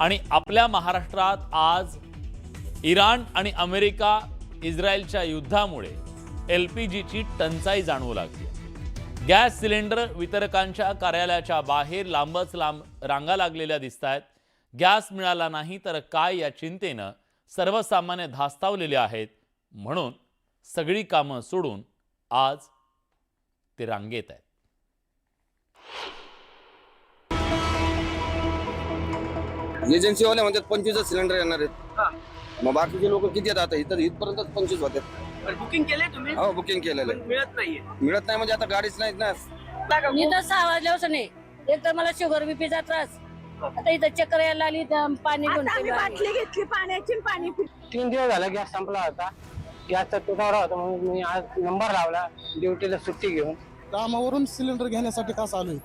आणि आपल्या महाराष्ट्रात आज इराण आणि अमेरिका इस्रायलच्या युद्धामुळे LPGची टंचाई जाणवू लागली। गॅस सिलेंडर वितरकांच्या कार्यालयाच्या बाहेर लांबच लांब रांगा लागलेल्या दिसतात। गॅस मिळाला नाही तर काय या चिंतेने सर्वसामान्य धास्तावलेले आहेत। म्हणून सगळी कामं सोडून आज ते रांगेत आहेत। एजन्सी वाले म्हणतात 25 सिलेंडर येणार आहेत। मग बाकीचे लोक किती येतात इथं इथपर्यंत 25 होतात। बुकिंग केले तुम्ही? हो बुकिंग केलेलं आहे। मिळत नाहीये। मिळत नाही म्हणजे आता गाडीच नाहीत ना। मी तर 6 वाजल्यापासून नाही, एक तर मला शुगर बीपीचा त्रास, आता इथं चक्कर यायला लागली, पाणी घेऊन बाटली घेतली पाण्याची, पाणी 3 दिवस झाला गॅस संपला होता। गॅसचा तुटवडा होता म्हणून मी आज नंबर लावला ड्युटीला सुट्टी घेऊन। कामावरून सिलेंडर घेण्यासाठी का चालू आहे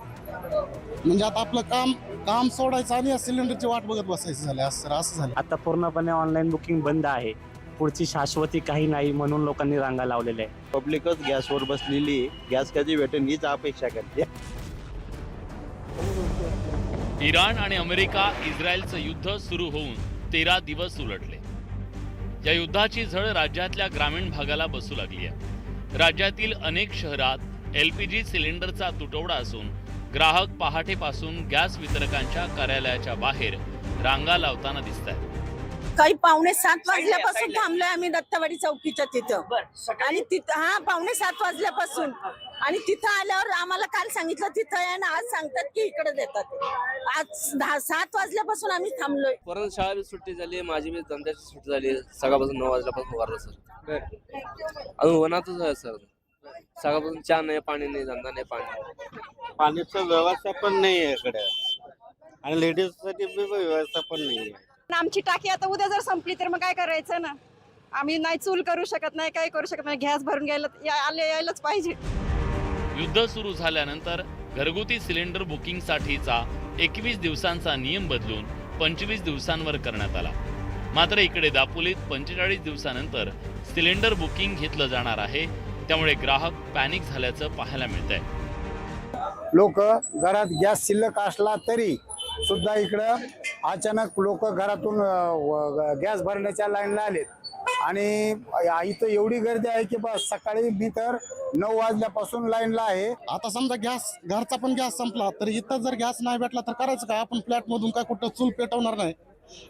म्हणजे आता आपलं काम सोडायचं आणि या सिलेंडरची वाट बघत बसायचं झालं असं झालं। आता पूर्णपणे ऑनलाईन बुकिंग बंद आहे, पुढची शाश्वती काही नाही म्हणून लोकांनी रांगा लावलेल्या आहे। पब्लिकच गॅसवर बसलेली, गॅस कधी भेटेल हीच अपेक्षा करते। इराण आणि अमेरिका इस्रायलचं युद्ध सुरू होऊन 13 दिवस उलटले। या युद्धाची झळ राज्यातल्या ग्रामीण भागाला बसू लागली आहे। राज्यातील अनेक शहरात LPG सिलेंडरचा तुटवडा असून ग्राहक पहाटेपासून गॅस वितरकांच्या कार्यालयाच्या बाहेर रांगा लावताना दिसतात। काही 6:45 वाजल्यापासून थांबलोय आम्ही दत्तवाडी चौकीच्या तिथं, आणि तिथं 6:45 वाजल्यापासून, आणि तिथं आल्यावर आम्हाला काल सांगितलं तिथं आहे ना, आज सांगतात की इकडे देतात। आज 7 वाजल्यापासून आम्ही थांबलोय। परत शाळेला सुट्टी झाली, माझी मी धंद्याची सुट्टी झाली, सकाळपासून 9 वाजल्यापासून वारलं सर। अजून वनातच आहे सर, सकाळपासून चहा नाही, पाणी नाही, धंदा नाही, पाण्याची व्यवस्था पण नाही आहे इकडे, आणि लेडीज साठी व्यवस्था पण नाही आहे। आमची टाकी आता उद्या जर संपली तर मग काय करायचं ना, आम्ही नाही चूल करू शकत नाही, काय करू शकत नाही, गॅस भरून यायलाच पाहिजे। युद्ध सुरू झाल्यानंतर घरगुती सिलेंडर बुकिंगसाठीचा 21 दिवसांचा नियम बदलून 25 दिवसांवर करण्यात आला। मात्र इकडे दापोलीत 45 दिवसानंतर सिलेंडर बुकिंग घेतलं जाणार आहे, त्यामुळे ग्राहक पॅनिक झाल्याचं पाहायला मिळतंय। लोक घरात गॅस शिल्लक असला तरी सुद्धा इकडं अचानक लोक घरातून गॅस भरण्याच्या लाईनला आलेत, आणि इथं एवढी गर्दी आहे की बस सकाळी मी तर 9 वाजल्यापासून लाईनला आहे। आता समजा घरचा पण गॅस संपला तर इथं जर गॅस नाही भेटला तर करायचं काय? आपण फ्लॅट मधून काय कुठं चूल पेटवणार नाही,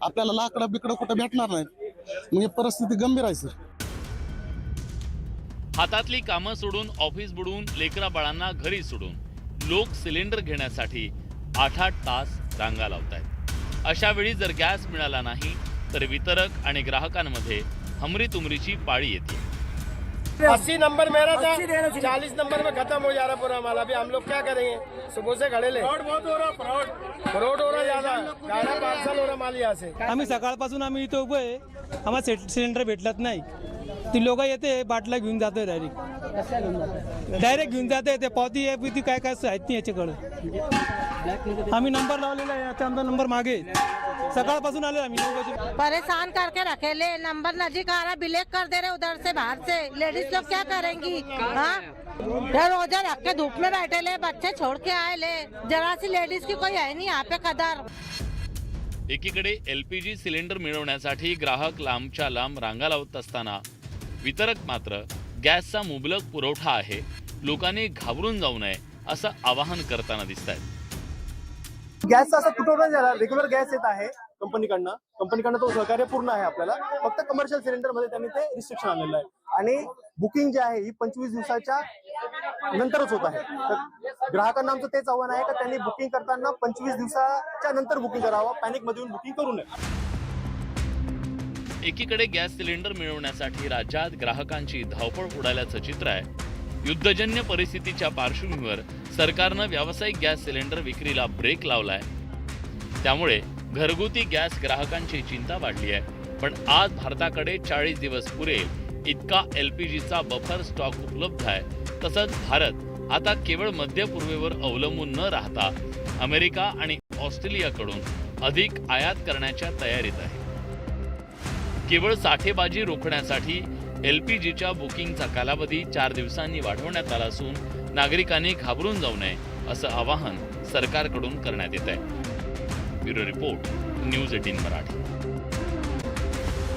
आपल्याला लाकडं बिकडं कुठं भेटणार नाही, म्हणजे परिस्थिती गंभीर आहे सर। हातातली कामं सोडून, ऑफिस बुडवून, लेकरा बाळांना घरी सोडून लोक सिलेंडर घेण्यासाठी 8-8 तास रांगा लावतायत। अशा वेळी जर गॅस मिळाला नाही तर वितरक आणि ग्राहकांमध्ये हमरीतुमरीची पाळी येते। 80 नंबर मेरा था, 40 नंबर में खत्म हो जा रहा पूरा माल। अभी हम लोग क्या करेंगे? सुबह से खड़े ले, फ्रॉड हो रहा ज्यादा, गाड़ा पार्सल हो रहा माल यहाँ से। आम्ही सकाळपासून इथं उभं आहे, आम्हाला सिलेंडर भेटलत नाही। ती लोक येते बाटला घेऊन जाते, डायरेक्ट घेऊन जाते, ते पावती आहे काय काय आहेत नाही याच्याकडे। आम्ही नंबर लावलेला आहे, आमचा नंबर मागे सकाळपासून आले आम्ही 9 बजे। परेशान करके रखे ले, नंबर नजदीक आ रहा, ब्लैक कर दे रहे उधर से बाहर से। लेडीज लोग क्या करेंगी? रोजा रख के धूप में बैठे ले, बच्चे छोड़ के आए ले, जरा सी लेडीज की कोई है नहीं यहाँ पे कदर। एकीकडे LPG सिलेंडर मिळवण्यासाठी ग्राहक लांबच्या लांब रांगा लावत असताना वितरक मात्र गॅसचा मुबलक पुरवठा आहे, लोकांनी घाबरून जाऊ नये असं आवाहन करताना दिसतायत। गॅसचा असा तुटवडा झाला, रेग्युलर गॅस येत आहे कंपनीकडनं तो सहकार्य पूर्ण आहे आपल्याला, फक्त कमर्शियल सिलेंडर मध्ये त्यांनी ते रिस्ट्रिक्शन आणलेलं आहे, आणि बुकिंग जी आहे ही 25 दिवसाच्या नंतरच होत आहे। तर ग्राहकांना आमचं तेच आव्हान आहे की त्यांनी बुकिंग करताना 25 दिवसाच्या नंतर बुकिंग करावं, पॅनिक मध्ये येऊन बुकिंग करू नये। एकीकडे गॅस सिलेंडर मिळवण्यासाठी राज्यात ग्राहकांची धावपळ उडाल्याचं चित्र आहे। युद्धजन्य परिस्थितीच्या पार्श्वभूमीवर सरकारनं व्यावसायिक गॅस सिलेंडर विक्रीला ब्रेक लावलाय, त्यामुळे घरगुती गॅस ग्राहकांची चिंता वाढली आहे। पण आज भारताकडे 40 दिवस पुरेल इतका LPGचा बफर स्टॉक उपलब्ध आहे। तसंच भारत आता केवळ मध्य पूर्वेवर अवलंबून न राहता अमेरिका आणि ऑस्ट्रेलियाकडून अधिक आयात करण्याच्या तयारीत आहे। केवळ साठेबाजी रोखण्यासाठी LPGच्या बुकिंगचा कालावधी 4 दिवसांनी वाढवण्यात आला असून नागरिकांनी घाबरून जाऊ नये असं आवाहन सरकारकडून करण्यात येत आहे। Bureau report, news 18 Marathi.